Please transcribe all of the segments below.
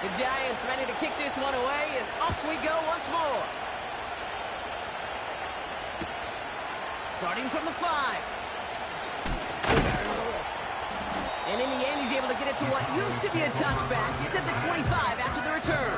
The Giants ready to kick this one away, and off we go once more. Starting from the 5. And in the end, he's able to get it to what used to be a touchback. It's at the 25 after the return.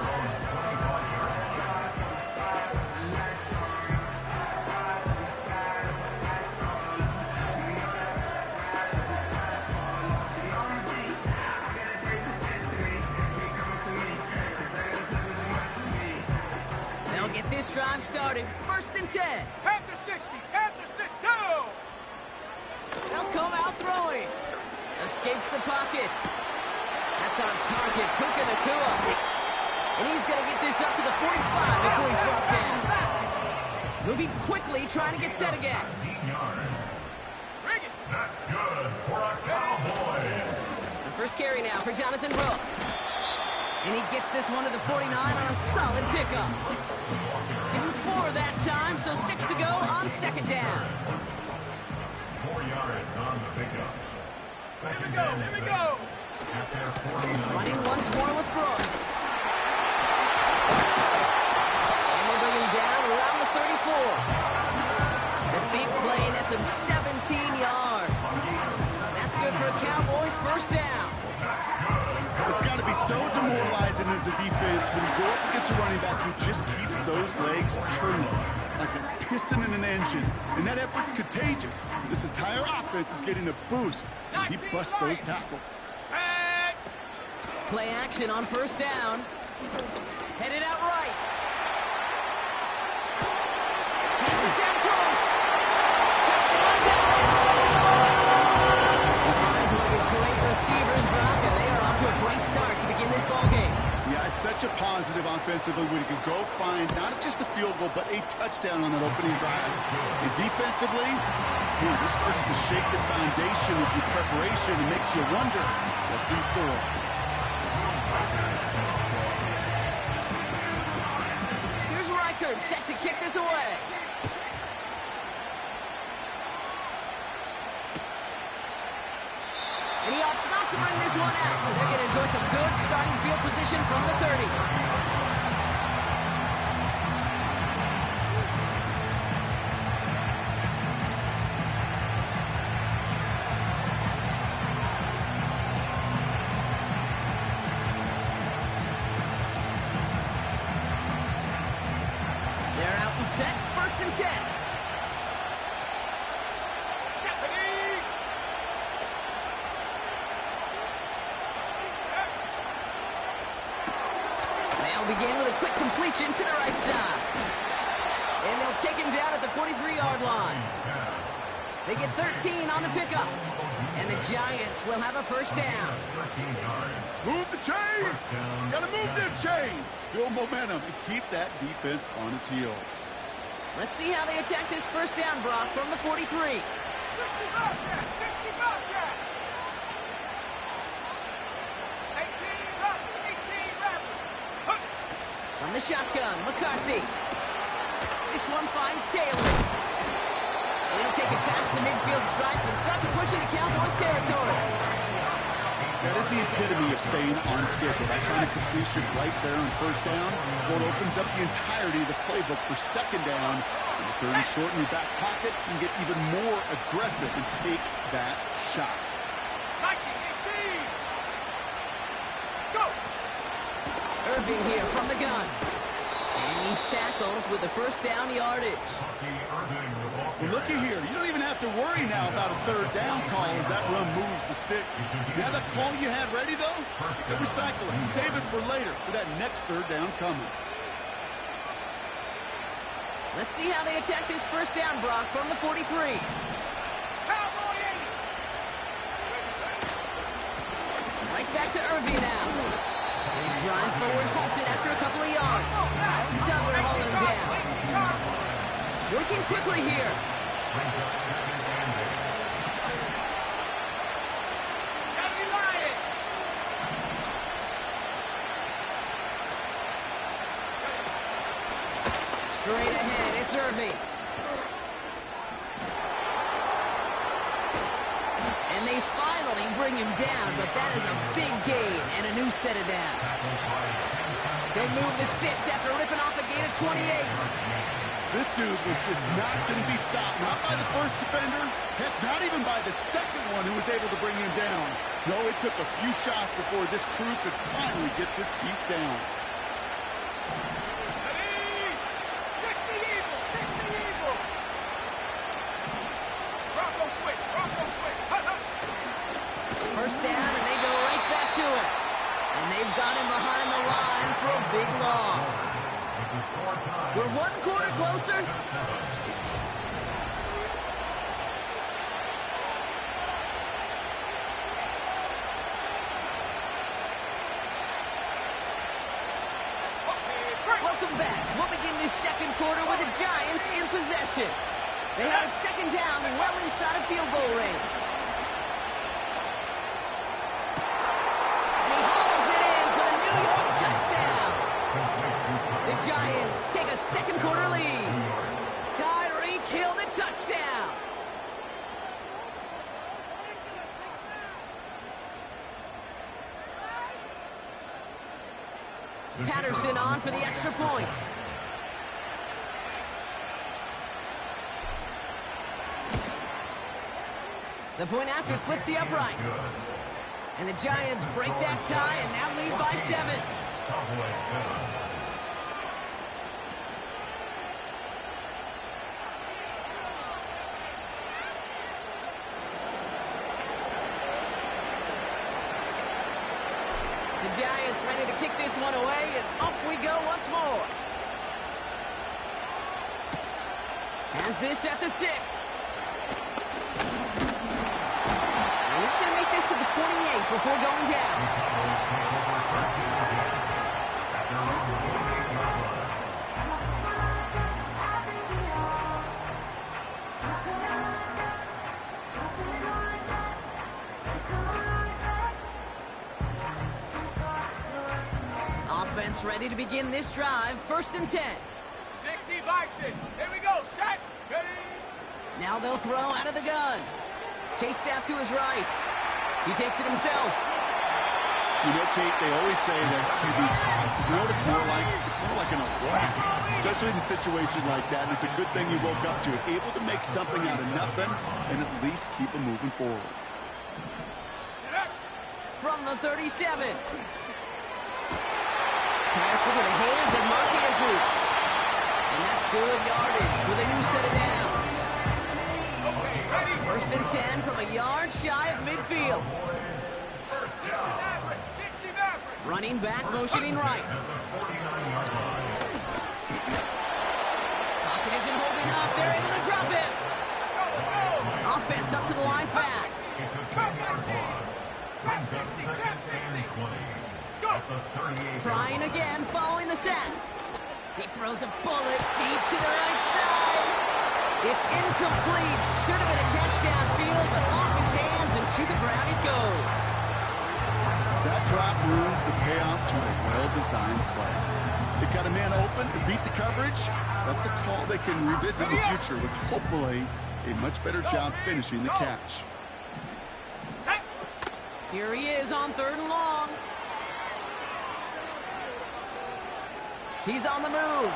They'll get this drive started. 1st and 10. At the 60, at the 6, go! They'll come out throwing. Escapes the pocket. That's on target, Puka Nacua. And he's going to get this up to the 45 before he's brought down. Moving quickly, trying to get set again. Bring it! That's good for a Cowboy. The first carry now for Jonathan Brooks. And he gets this one to the 49 on a solid pickup. Give him 4 that time, so 6 to go on 2nd down. 4 yards on the pickup. Here we go, here we go! At their 49. Running once more with Brooks. And they bring him down around the 34. The big play nets him 17 yards. That's good for a Cowboys 1st down. It's got to be so demoralizing as a defense when you go up against a running back who just keeps those legs churning like a piston in an engine. And that effort's contagious. This entire offense is getting a boost. And he busts those tackles. Set! Play action on 1st down. Headed out right. Pass it down close. Touchdown Dallas. He finds one of his great receivers, Brock, and they are off to a great start to begin this ballgame. Yeah, it's such a positive offensively when you can go find not just a field goal, but a touchdown on that opening drive. And defensively, this starts to shake the foundation of your preparation and makes you wonder what's in store. Here's Reichert set to kick this away. And he opts not to bring this one out, so they're going to enjoy some good starting field position from the 30. They're out and set, 1st and 10. They'll begin with a quick completion to the right side. And they'll take him down at the 43-yard line. They get 13 on the pickup. And the Giants will have a 1st down. Move the chains! Gotta move them chains! Build momentum and keep that defense on its heels. Let's see how they attack this 1st down, Brock, from the 43. 60 Bobcat! 60 Bobcat! 18 Raptor! 18 Raptor! From the shotgun, McCarthy. This one finds Taylor. And he'll take it past the midfield stripe and start to push into Cowboys territory. That is the epitome of staying on schedule. That kind of completion right there on 1st down. Well, it opens up the entirety of the playbook for 2nd down. And the 30 short in your back pocket, you can get even more aggressive and take that shot. 19, 18! Go! Irving here from the gun. And he's tackled with the 1st down yardage. Well, looky here. You don't even have to worry now about a 3rd down call as that run moves the sticks. You have that call you had ready, though? You can recycle it. Save it for later for that next 3rd down coming. Let's see how they attack this 1st down, Brock, from the 43. Cowboy 80! Right back to Irving now. He's running forward, halted after a couple of yards. Douglas hauling him down. Working quickly here. Saturday Lion! Straight ahead, it's Irving. And they finally bring bring him down, but that is a big gain and a new set of downs. They'll move the sticks after ripping off a gain of 28. This dude was just not going to be stopped, not by the first defender, heck, not even by the second one who was able to bring him down. No, it took a few shots before this crew could finally get this piece down. Ready? 60 Eagle, 60 Eagle. Bronco switch, Bronco switch. First down, and they go right back to it. And they've got him behind the line for a big loss. We're one quarter closer. Welcome back. We'll begin this second quarter with the Giants in possession. They have it second down, well inside of field goal range. And he hauls it in for the New York touchdown. The Giants take a second quarter lead. Tyreek Hill the touchdown. Patterson on for the extra point. The point after splits the uprights. And the Giants break that tie and now lead by 7. The Giants ready to kick this one away, and off we go once more. Has this at the 6. And he's going to make this to the 28 before going down. Offense ready to begin this drive. First and 10. 60 Bison. Here we go. Set. Ready. Now they'll throw out of the gun. Chased out to his right. He takes it himself. You know, Kate, they always say that QB, you know what it's more like? It's more like an award, especially in a situation like that. And it's a good thing you woke up to it, able to make something out of nothing and at least keep them moving forward. From the 37. Pass into the hands of Mark Andrews. And that's good yardage with a new set of downs. First and 10 from a yard shy of midfield. Running back, motioning right. Pocket isn't holding up. They're able to drop it. Offense up to the line fast. Trying again, following the sack. He throws a bullet deep to the right side. It's incomplete. Should have been a catch downfield, but off his hands and to the ground it goes. That drop ruins the payoff to a well-designed play. They got a man open to beat the coverage. That's a call they can revisit in the future with hopefully a much better job finishing the catch. Here he is on 3rd and long. He's on the move.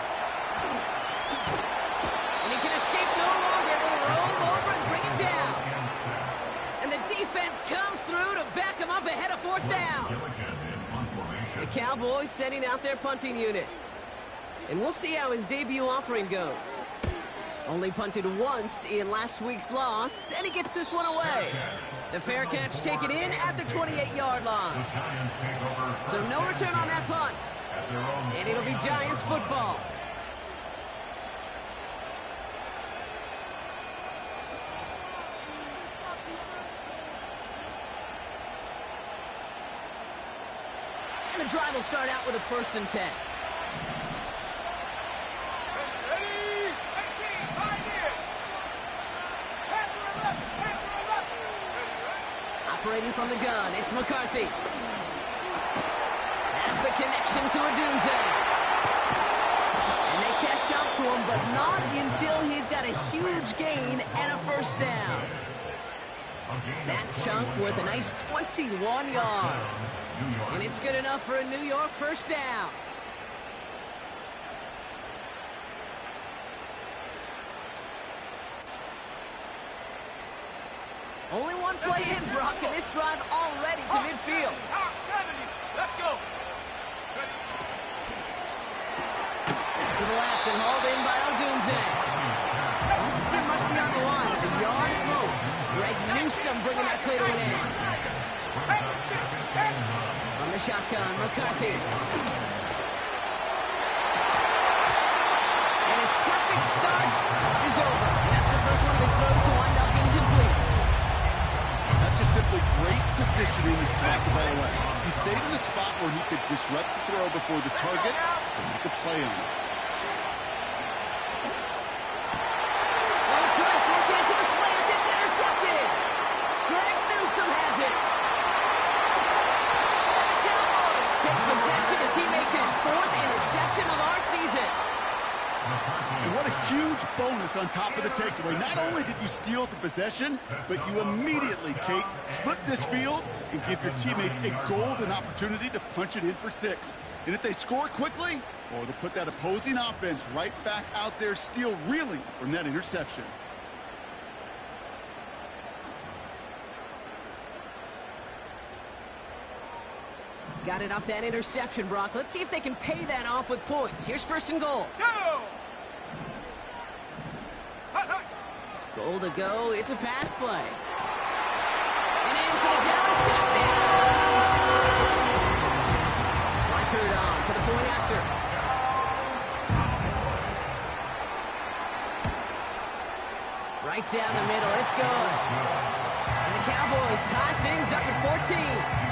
And he can escape no longer. They'll roll over and bring him down. And the defense comes through to back him up ahead of 4th down. The Cowboys setting out their punting unit. And we'll see how his debut offering goes. Only punted once in last week's loss, and he gets this one away. The fair catch taken in at the 28-yard line. So no return on that punt. And it'll be Giants football. And the drive will start out with a 1st and 10. Operating from the gun, it's McCarthy. Has the connection to Odunze. And they catch up to him, but not until he's got a huge gain and a 1st down. That chunk worth a nice 21 yards. And it's good enough for a New York first down. Only one play in, Brock, and this drive already to midfield. Top 70. Let's go. To the left and hauled in by Odunze. This game must be on the line, a yard at most. Greg Newsome bringing that play to an end. On the shotgun, McCarthy. And his perfect start is over. That's the first one of his throws to wind up incomplete. That's just simply great positioning to swat the ball away. He stayed in a spot where he could disrupt the throw before the target and make a play on it. Has it. And the Cowboys take possession as he makes his 4th interception of our season. And what a huge bonus on top of the takeaway. Not only did you steal the possession, but you immediately, Kate, flip this field and give your teammates a golden opportunity to punch it in for 6. And if they score quickly, or to put that opposing offense right back out there still reeling from that interception. Got it off that interception, Brock. Let's see if they can pay that off with points. Here's 1st and goal. Go! Goal to go. It's a pass play. And in for the Dallas touchdown. Reichard on for the point after. Right down the middle. It's good. And the Cowboys tie things up at 14.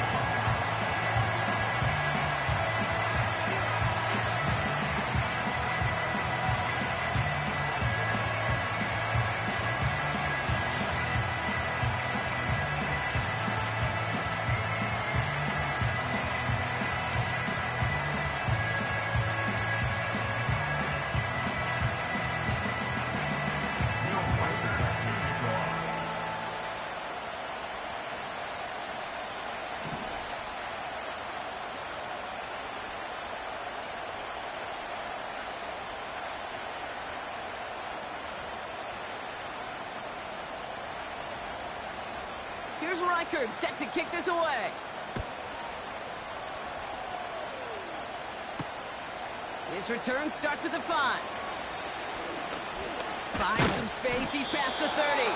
Here's Reichard, set to kick this away. His return starts at the 5. Finds some space, he's past the 30.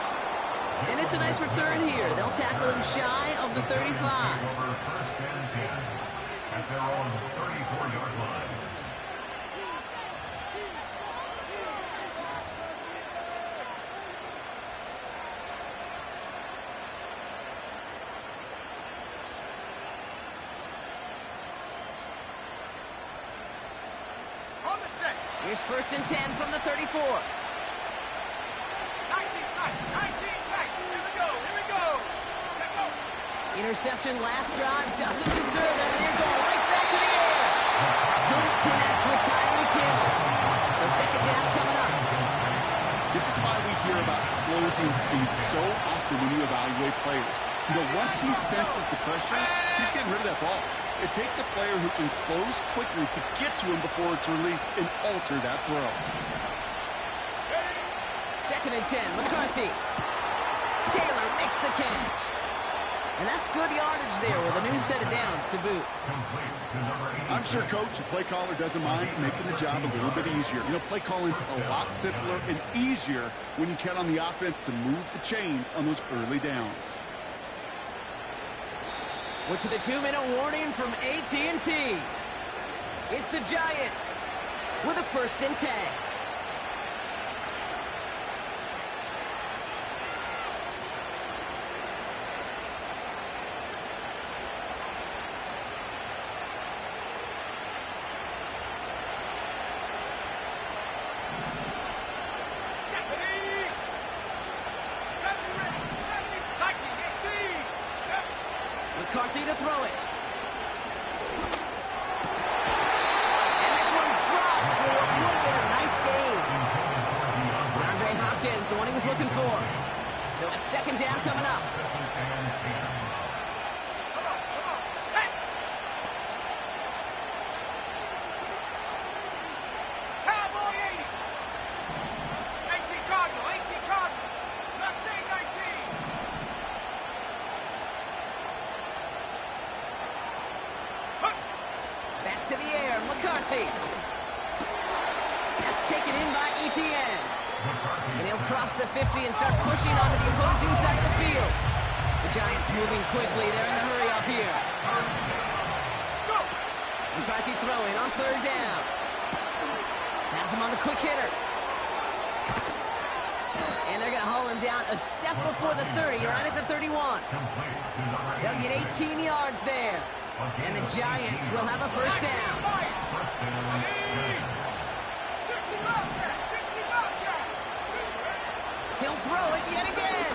And it's a nice return here. They'll tackle him shy of the 35. At their own 34-yard line. Here's 1st and 10 from the 34. 19 tight, 19 tight. Here we go, here we go. Let's go. Interception last drive doesn't deter them. They're going right back to the air. Couldn't connect with timely kill. So 2nd down coming up. This is why we hear about closing speed so often when you evaluate players. You know, once he senses the pressure, he's getting rid of that ball. It takes a player who can close quickly to get to him before it's released and alter that throw. 2nd and 10, McCarthy. Taylor makes the catch. And that's good yardage there with a new set of downs to boot. I'm sure, Coach, the play caller doesn't mind making the job a little bit easier. You know, play calling's a lot simpler and easier when you count on the offense to move the chains on those early downs. We're to the 2-minute warning from AT&T. It's the Giants with a 1st and 10. McCarthy to throw it. And this one's dropped for what would have been a nice game. DeAndre Hopkins, the one he was looking for. So it's second down coming up. Set. Cowboy 80. 18 Cardinal, 18 Cardinal. Mustang 19. Back to the air, McCarthy. That's taken in by Etienne. And he'll cross the 50 and start pushing onto the opposing side of the field. The Giants moving quickly. They're in the hurry up here. McCarthy throwing on third down. Has him on the quick hitter. And they're going to haul him down a step before the 30, right at the 31. They'll get 18 yards there. And the Giants will have a first down. He'll throw it yet again.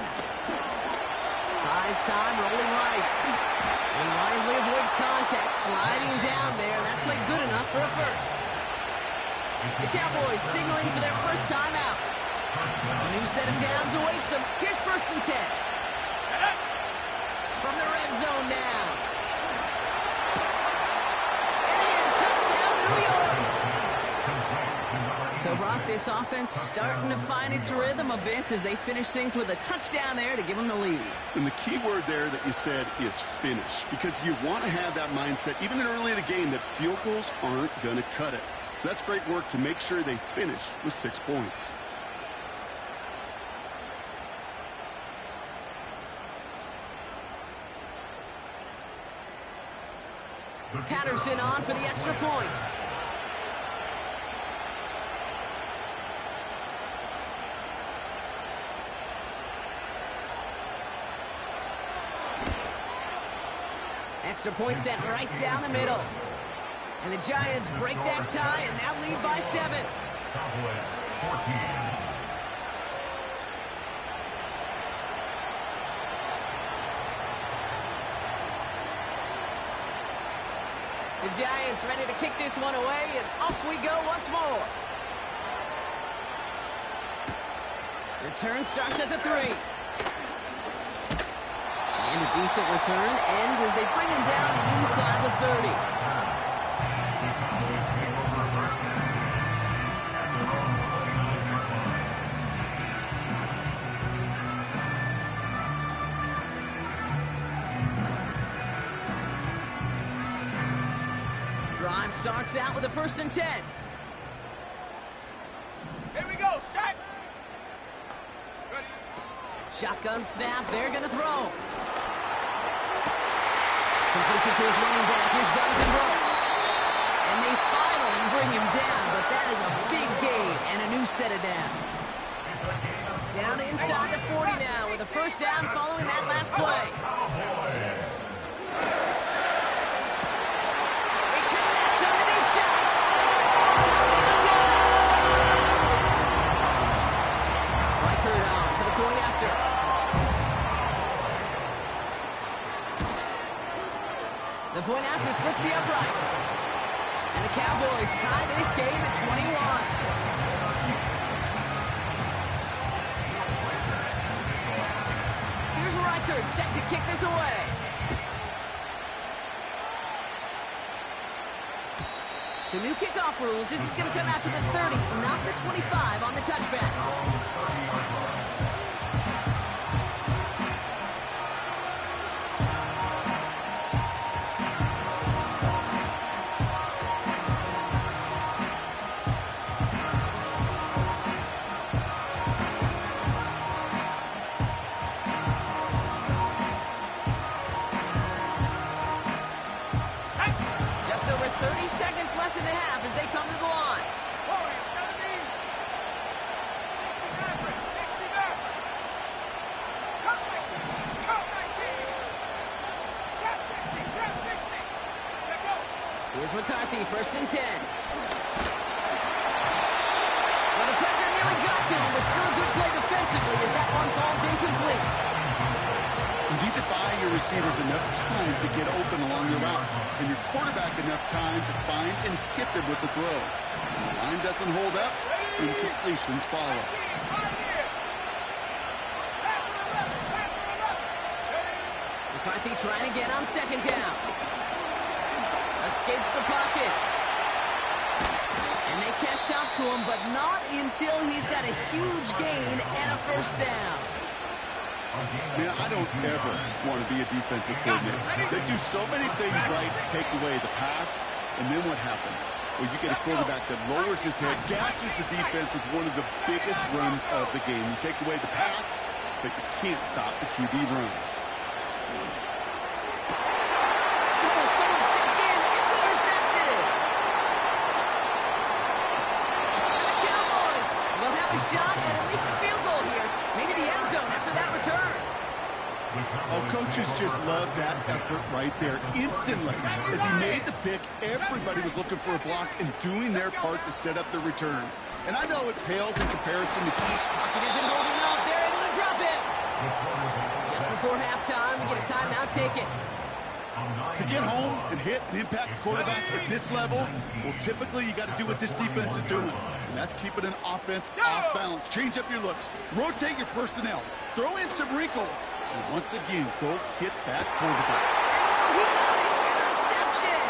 Buys time, rolling right. And he wisely avoids contact, sliding down there. That played good enough for a first. The Cowboys signaling for their first time out. A new set of downs awaits them. Here's first and 10. From the red zone now. And in, touchdown, New York. So, Brock, this offense starting to find its rhythm a bit as they finish things with a touchdown there to give them the lead. And the key word there that you said is finish, because you want to have that mindset, even early in the game, that field goals aren't going to cut it. So that's great work to make sure they finish with 6 points. Patterson on for the extra point. Extra point sent right down the middle. And the Giants break that tie and now lead by 7. Cowboys 14. The Giants ready to kick this one away, and off we go once more. Return starts at the 3. And a decent return ends as they bring him down inside the 30. Drive starts out with a first and 10. Here we go, set. Ready. Shotgun snap, they're going to throw. Completes it to his running back. Here's Jonathan Brooks. And they finally bring him down, but that is a big gain and a new set of downs. Down inside the 40 now with a first down following that last play. They connect on the deep shot. Touchdown, Dallas. Reichert on for the point after. The point after splits the uprights. And the Cowboys tie this game at 21. Here's Reichert set to kick this away. So new kickoff rules. This is going to come out to the 30, not the 25 on the touchback. Just over 30 seconds left in the half as they come to the line. Warriors 17. 60 back. 60 back. Cut 19. Cut 19. Trap 60. Trap 60. Let go. Here's McCarthy, first and 10. Well, the pressure nearly got to him, but still a good play defensively as that one falls incomplete. You need to buy your receivers enough time to get open along your route, and your quarterback enough time to find and hit them with the throw. When the line doesn't hold up, incompletions follow. 19. Right here. Back to the left. McCarthy trying again on second down. Escapes the pocket. And they catch up to him, but not until he's got a huge gain and a first down. Man, I don't ever want to be a defensive coordinator. They do so many things right to take away the pass, and then what happens? Well, you get a quarterback that lowers his head, gashes the defense with one of the biggest runs of the game. You take away the pass, but you can't stop the QB run. Someone stepped in. It's intercepted. And the Cowboys will have a shot at least a field goal here. Maybe the end zone after that return. Oh, coaches just love that effort right there. Instantly, as he made the pick, everybody was looking for a block and doing their part to set up the return. And I know it pales in comparison to Pocket isn't holding up. They're able to drop it. Just before halftime, we get a timeout taken. to get home and hit and impact the quarterback at this level. Well, typically you got to do what this defense is doing, and that's keeping an offense off balance. Change up your looks, rotate your personnel, throw in some wrinkles, and once again, go hit that quarterback. He got it! Interception!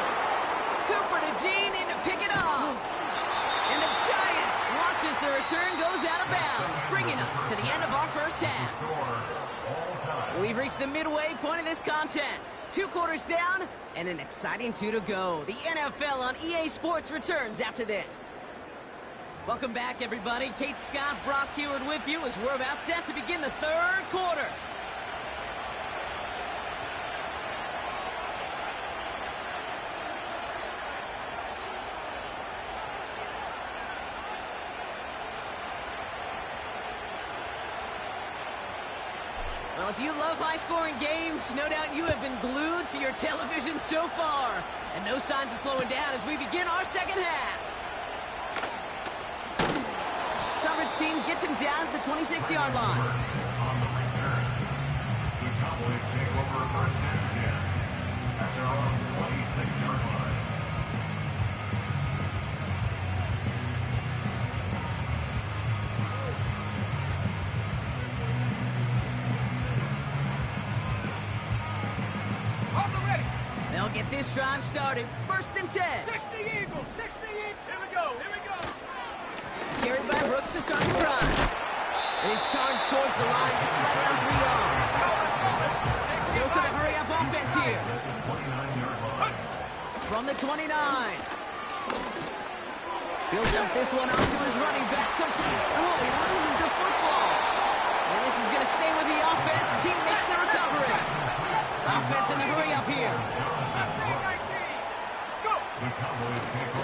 Cooper to Gene in to pick it off. And the Giants watches the return goes out of bounds, bringing us to the end of our first half. We've reached the midway point of this contest. 2 quarters down and an exciting 2 to go. The NFL on EA Sports returns after this. Welcome back, everybody. Kate Scott, Brock Heward with you as we're about set to begin the 3rd quarter. Well, if you love high-scoring games, no doubt you have been glued to your television so far. And no signs of slowing down as we begin our second half. Coverage team gets him down at the 26-yard line. On the return, the Cowboys take over first and 10 at their own 26-yard line. They'll get this drive started. 1st and 10. 60 Eagles, 60 Eagles. Here we go, here we go. Carried by Brooks to start the drive. He's charged towards the line. It's right around 3 yards. Goes to the hurry-up offense here. From the 29. He'll dump this one off to his running back. Complete. Oh, he loses the football. And this is going to stay with the offense as he makes the recovery. Offense in the hurry-up here.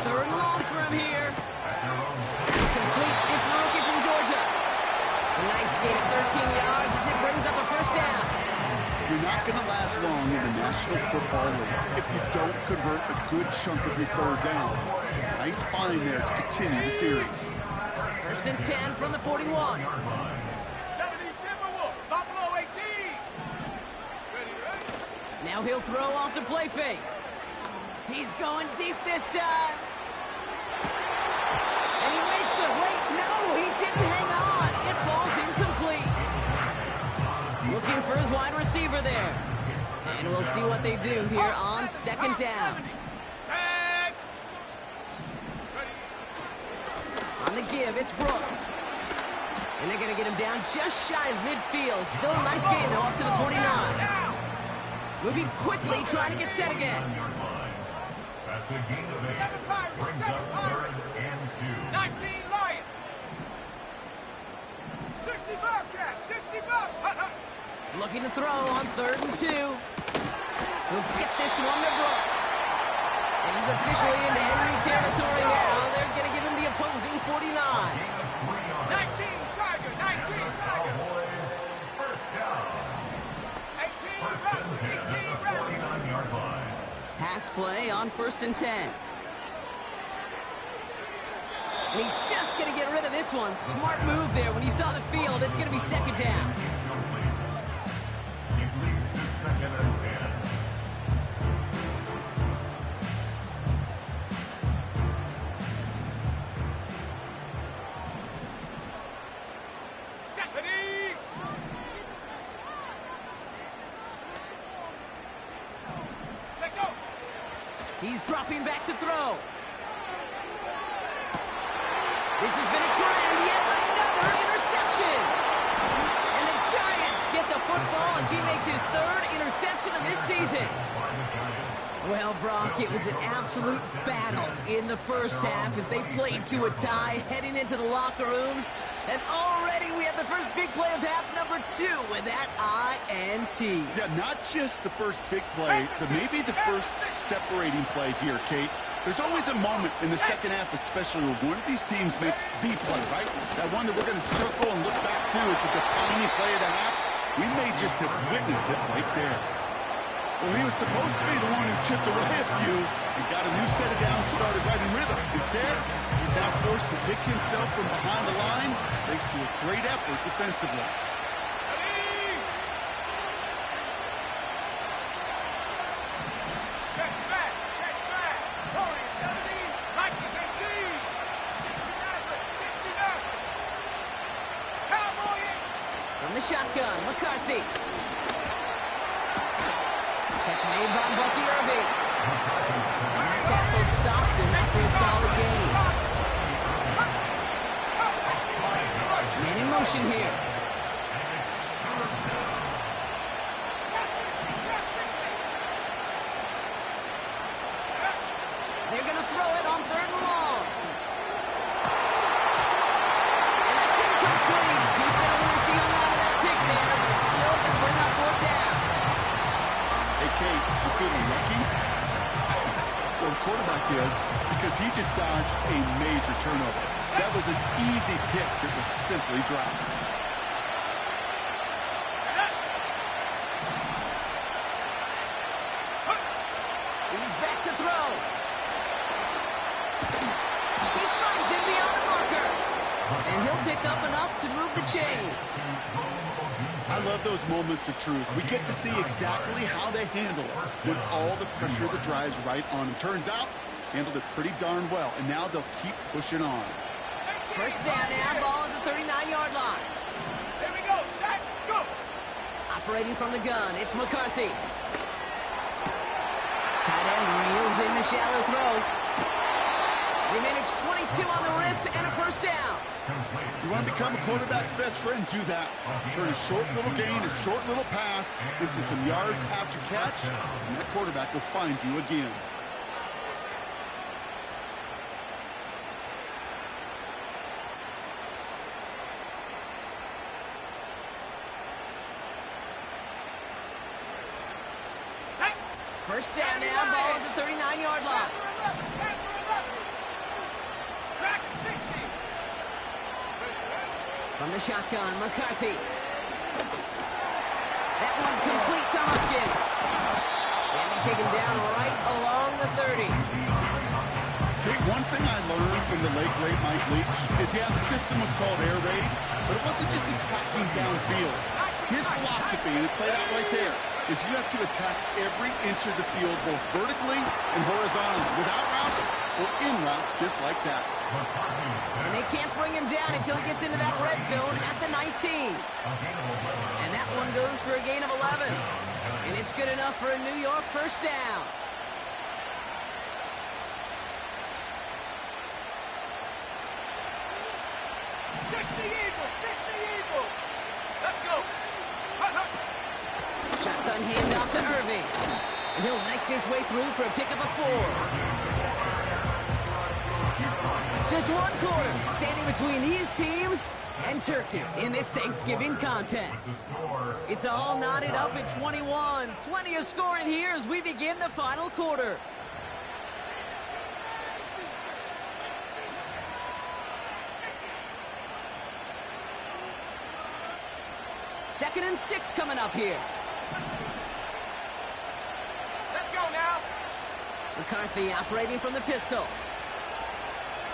3rd and long for him here. It's complete. It's the rookie from Georgia. A nice gain of 13 yards as it brings up a first down. You're not going to last long in the National Football League if you don't convert a good chunk of your 3rd downs. Nice find there to continue the series. 1st and 10 from the 41. 70 Timberwolves, Buffalo 18. Ready. Now he'll throw off the play fake. He's going deep this time. And he makes the wait. No, he didn't hang on. It falls incomplete. Looking for his wide receiver there. And we'll see what they do here on 2nd down. Tag. Ready. On the give, it's Brooks. And they're going to get him down just shy of midfield. Still a nice gain, though, up to the 49. Now. Moving quickly, trying to get set again. That's a gain of 8. Brings up 3rd and 2. 19 Lions. 60 Bobcats, 60 Bobcats. Looking to throw on 3rd and 2. He'll get this one to Brooks. And he's officially into enemy territory now. They're going to give him the opposing 49. 19 Tiger, 19 Tiger. Cowboys first down. 18 First Rebel, and 10 at 18 the Rebel. 49-yard line. Pass play on 1st and 10. And he's just going to get rid of this one. Smart move there. When you saw the field, it's going to be 2nd down. He leads to 2nd and 10. Ready. He's dropping back to throw. This has been a trend, yet another interception. And the Giants get the football as he makes his third interception of this season. Well, Brock, it was an absolute battle in the first half as they played to a tie, heading into the locker rooms. And already we have the first big play of half number 2 with that INT. Yeah, not just the first big play, but maybe the first separating play here, Kate. There's always a moment in the second half, especially when one of these teams makes the play, right? That one that we're going to circle and look back to as the defining play of the half. We may just have witnessed it right there. Well, he was supposed to be the one who chipped away a few and got a new set of downs started right in rhythm. Instead, he's now forced to pick himself from behind the line thanks to a great effort defensively. Check smash, check smash. Rolling 70, Nike 18, 69, Cowboy. From the shotgun, McCarthy. Catch made by Bucky Irving. And that tackle stops him after a solid gain. Man in motion here. They're going to throw it on 3rd and long. And that's incomplete. He's going to wish he hung on to that pick there, but still can bring up 4th down. Hey, Kate, you feeling lucky? Well, the quarterback is, because he just dodged a major turnover. That was an easy pick that was simply dropped. He's back to throw. He finds him beyond the marker. And he'll pick up enough to move the chains. I love those moments of truth. We get to see exactly how they handle it with all the pressure that drives right on them. Turns out, handled it pretty darn well, and now they'll keep pushing on. First down now, ball at the 39-yard line. Here we go, set, go. Operating from the gun, it's McCarthy. Tight end reels in the shallow throw. They manage 22 on the rip and a first down. You want to become a quarterback's best friend, do that. Turn a short little gain, a short little pass into some yards after catch, and that quarterback will find you again. Set. First down now, ball at the 39-yard line. Track 60. From the shotgun, McCarthy. That one complete to Hopkins. And they take him down right along the 30. Okay, one thing I learned from the late, great Mike Leach is, yeah, the system was called air raid, but it wasn't just attacking downfield. His philosophy, and it played out right there, is you have to attack every inch of the field, both vertically and horizontally, without routes or in routes just like that. And they can't bring him down until he gets into that red zone at the 19. And that one goes for a gain of 11. And it's good enough for a New York first down. Let's go. Shotgun handoff to Irving. And he'll knife his way through for a pickup of 4. Just one quarter standing between these teams and Turkey in this Thanksgiving contest. It's all knotted up at 21. Plenty of scoring here as we begin the final quarter. Second and 6 coming up here. Let's go now. McCarthy operating from the pistol.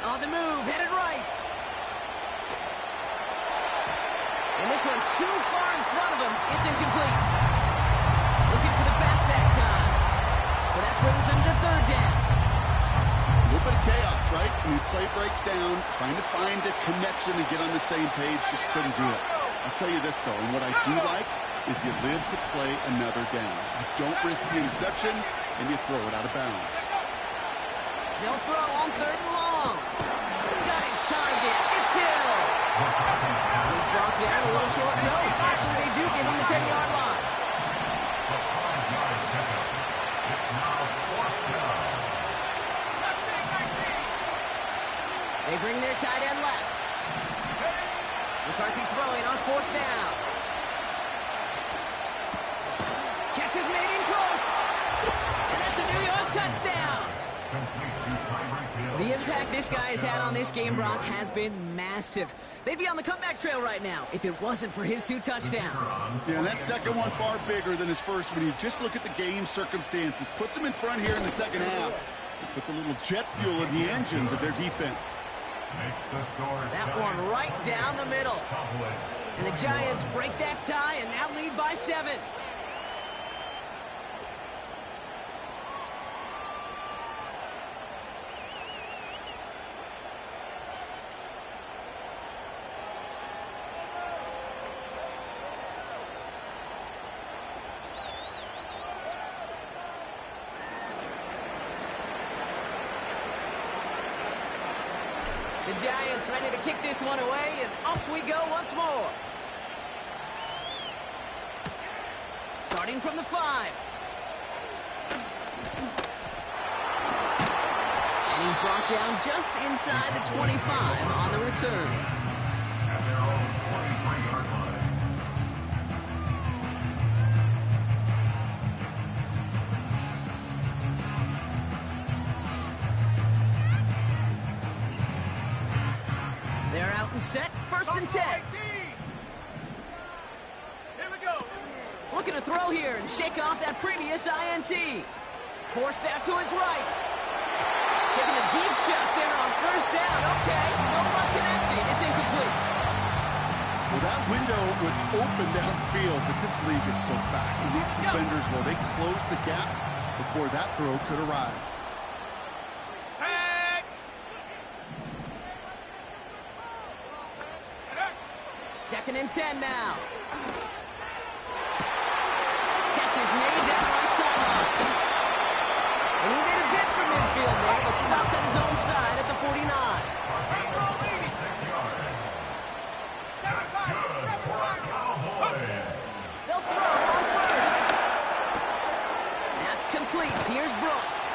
On the move, headed right. And this one too far in front of him. It's incomplete. Looking for the back that time. So that brings them to 3rd down. A little bit of chaos, right? When the play breaks down, trying to find a connection and get on the same page, just couldn't do it. I'll tell you this, though, and what I do like is you live to play another down. You don't risk the interception, and you throw it out of bounds. They'll throw on 3rd and long. Got his target. It's Hill. He's brought down a little short. No, actually they do give him the 10-yard line. They bring their tight end left. McCarthy throwing on 4th down. Catch is made in close. And that's a New York touchdown. The impact this guy has had on this game, Brock, has been massive. They'd be on the comeback trail right now if it wasn't for his 2 touchdowns. Yeah, and that second one far bigger than his first one. You just look at the game circumstances. Puts him in front here in the second half. It puts a little jet fuel in the engines of their defense. That one right down the middle. And the Giants break that tie and now lead by 7. The Giants ready to kick this one away, and off we go once more. Starting from the 5. And he's brought down just inside the 25 on the return. At their own 23-yard line. They're out and set, 1st and 10. Here we go. Looking to throw here and shake off that previous INT. Forced out to his right. Taking a deep shot there on 1st down. Okay, no luck connected. It's incomplete. Well, that window was open downfield, but this league is so fast. And these defenders, well, they closed the gap before that throw could arrive. Tag. 2nd and 10 now. Catch is made down the right sideline. And he made a bit for midfield there, but stopped on his own side at the 49. They'll throw on 1st. That's complete. Here's Brooks.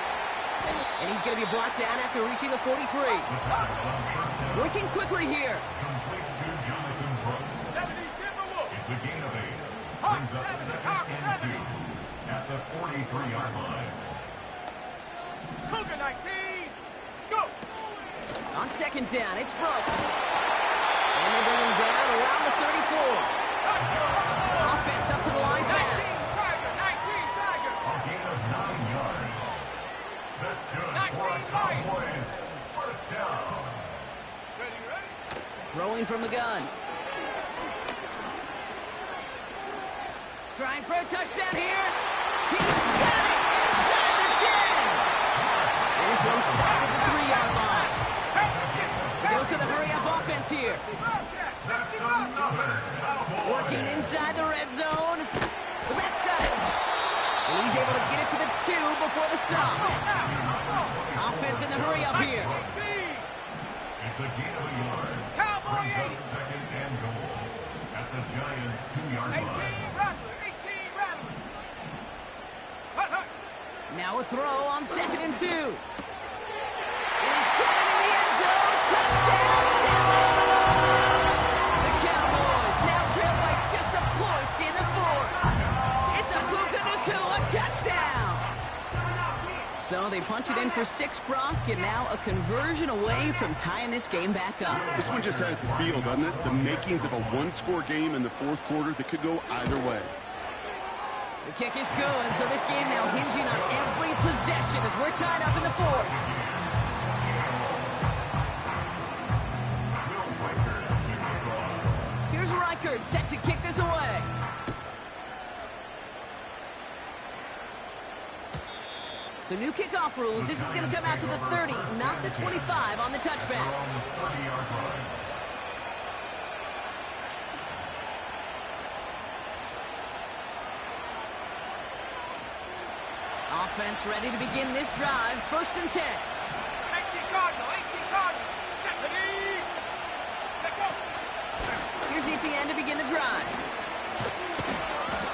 And he's going to be brought down after reaching the 43. Working quickly here. Complete to Jonathan Brooks. 70 Timberwolves. It's a gain of 8. Brings up 2nd and 2 at the 43-yard line. Cougar 19. Go. On 2nd down, it's Brooks. And they bring him down around the 34. Offense up to the line 19 pass. Tiger. 19 Tiger. A gain of 9 yards. That's good 19 for a Lions. Cowboys 1st down. Ready. Throwing from the gun. Trying for a touchdown here. He's got it inside the 10. And this one stopped at the 3-yard line. It goes to the hurry-up offense here. That's another Cowboys. Working inside the red zone. The Reds got it. And he's able to get it to the 2 before the stop. Offense in the hurry-up here. It's a gain of a yard. Cowboy Brings up 2nd and goal at the Giants' 2-yard 18 line. Rattler. 18 Rattler. Hut, hut. Now a throw on 2nd and 2. He's got it in the end zone. Touchdown, Cowboys. The Cowboys now trail by just a point in the 4th. It's a Puka Nacua touchdown. So they punch it in for 6, Brock, and now a conversion away from tying this game back up. This one just has the feel, doesn't it? The makings of a one-score game in the 4th quarter that could go either way. The kick is good, so this game now hinging on every possession as we're tied up in the 4th. Here's Reichard set to kick this away. So new kickoff rules. This is going to come out to the 30, not the 25 on the touchback. Offense ready to begin this drive. 1st and 10. Cardinal, 18 Cardinal. Set the knee. Set go. Here's ETN to begin the drive.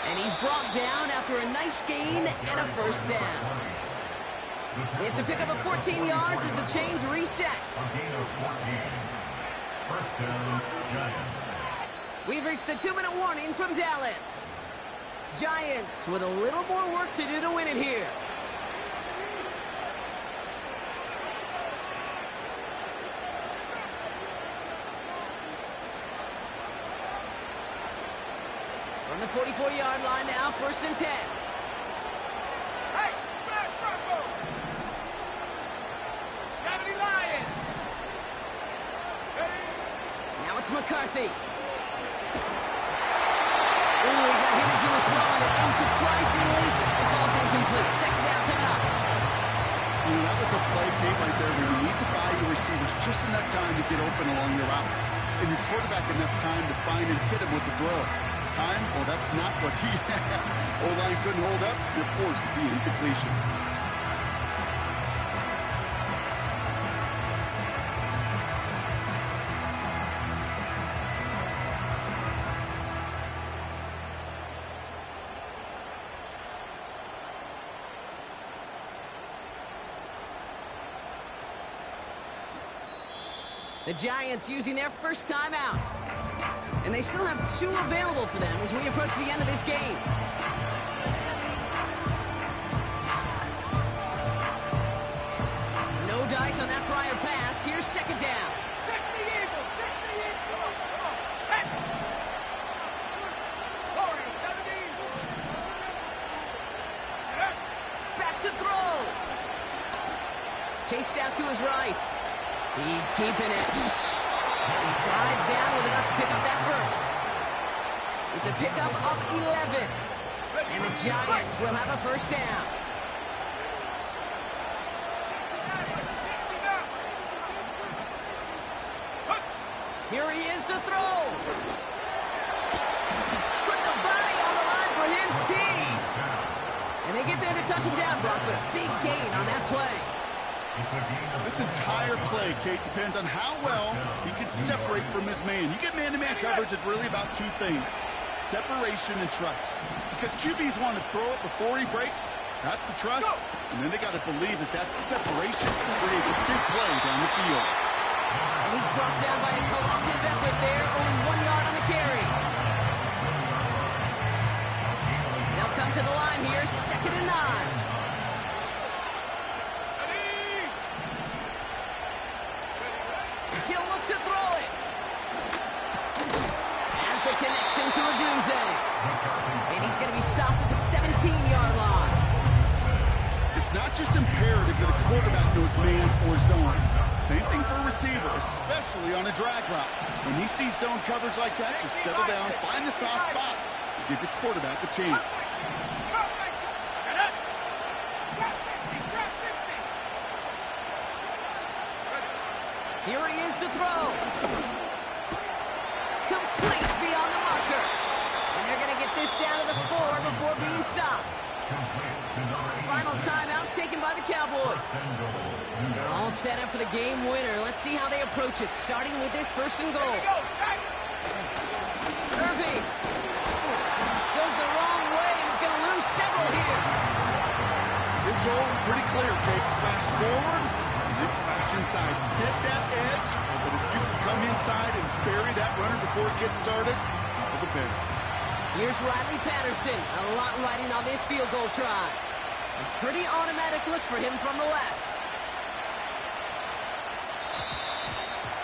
And he's brought down after a nice gain and a first down. It's a pickup of 14 yards as the chains reset. A gain of 14. First down, Giants. We've reached the 2-minute warning from Dallas. Giants with a little more work to do to win it here. On the 44-yard line now, 1st and 10. Hey, smash Bronco. 70 Lions. Ready? Now it's McCarthy. Ooh, he got hit as he was throwing it. Unsurprisingly, it falls incomplete. Second down coming up. That was a play, Kate, right there where you need to buy your receivers just enough time to get open along your routes. And your quarterback enough time to find and hit him with the throw. Time? Well, that's not what he had. O-line couldn't hold up. You're forced to see an incompletion. The Giants using their first time out. And they still have 2 available for them as we approach the end of this game. No dice on that prior pass. Here's second down. 60 Eagles, 60 Eagles. Come on. Set. 40, 70 Eagles. Set. Back to throw. Chased out to his right. He's keeping it. He slides down with enough to pick up that first. It's a pickup of 11. And the Giants will have a first down. 69. Here he is to throw. Put the body on the line for his team. And they get there to touch him down, Brock, but a big gain on that play. This entire play, Kate, depends on how well he can separate from his man. You get man-to-man coverage, it's really about 2 things. Separation and trust. Because QBs want to throw it before he breaks. That's the trust. And then they got to believe that that separation can create a big play down the field. And he's brought down by a collective effort there, only 1 yard on the carry. They'll come to the line here, 2nd and 9. He'll look to throw it. Has the connection to Odunze. And he's going to be stopped at the 17-yard line. It's not just imperative that a quarterback knows man or zone. Same thing for a receiver, especially on a drag route. When he sees zone coverage like that, just settle down, find the soft spot, and give your quarterback a chance. Here he is to throw. Complete beyond the marker. And they're going to get this down to the 4 before being stopped. Final timeout taken by the Cowboys. They're all set up for the game winner. Let's see how they approach it, starting with this 1st and goal. Irving goes the wrong way and is going to lose several here. This goal is pretty clear, Kate. Flash forward, and then flash inside. Set that edge, but if you can come inside and bury that runner before it gets started, all the better. Here's Riley Patterson. A lot riding on this field goal try. A pretty automatic look for him from the left.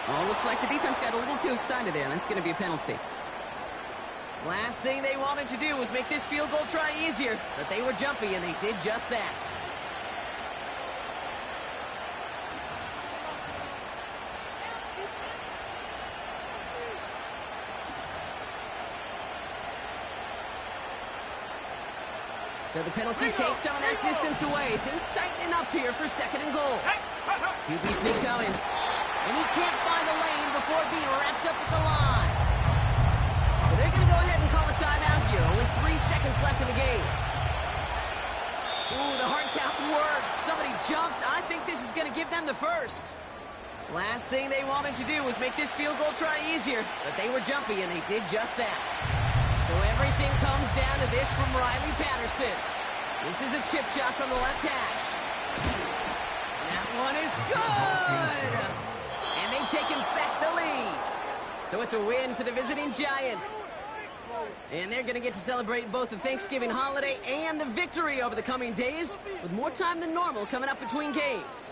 Oh, looks like the defense got a little too excited there. That's going to be a penalty. Last thing they wanted to do was make this field goal try easier, but they were jumpy, and they did just that. So the penalty takes some of that distance away. Things tightening up here for 2nd and goal. QB sneak coming. And he can't find a lane before being wrapped up at the line. So they're going to go ahead and call a timeout here. Only 3 seconds left in the game. Ooh, the hard count worked. Somebody jumped. I think this is going to give them the first. Last thing they wanted to do was make this field goal try easier, but they were jumpy, and they did just that. So everything comes down to this from Riley Patterson. This is a chip shot from the left hash. That one is good! And they've taken back the lead. So it's a win for the visiting Giants. And they're going to get to celebrate both the Thanksgiving holiday and the victory over the coming days, with more time than normal coming up between games.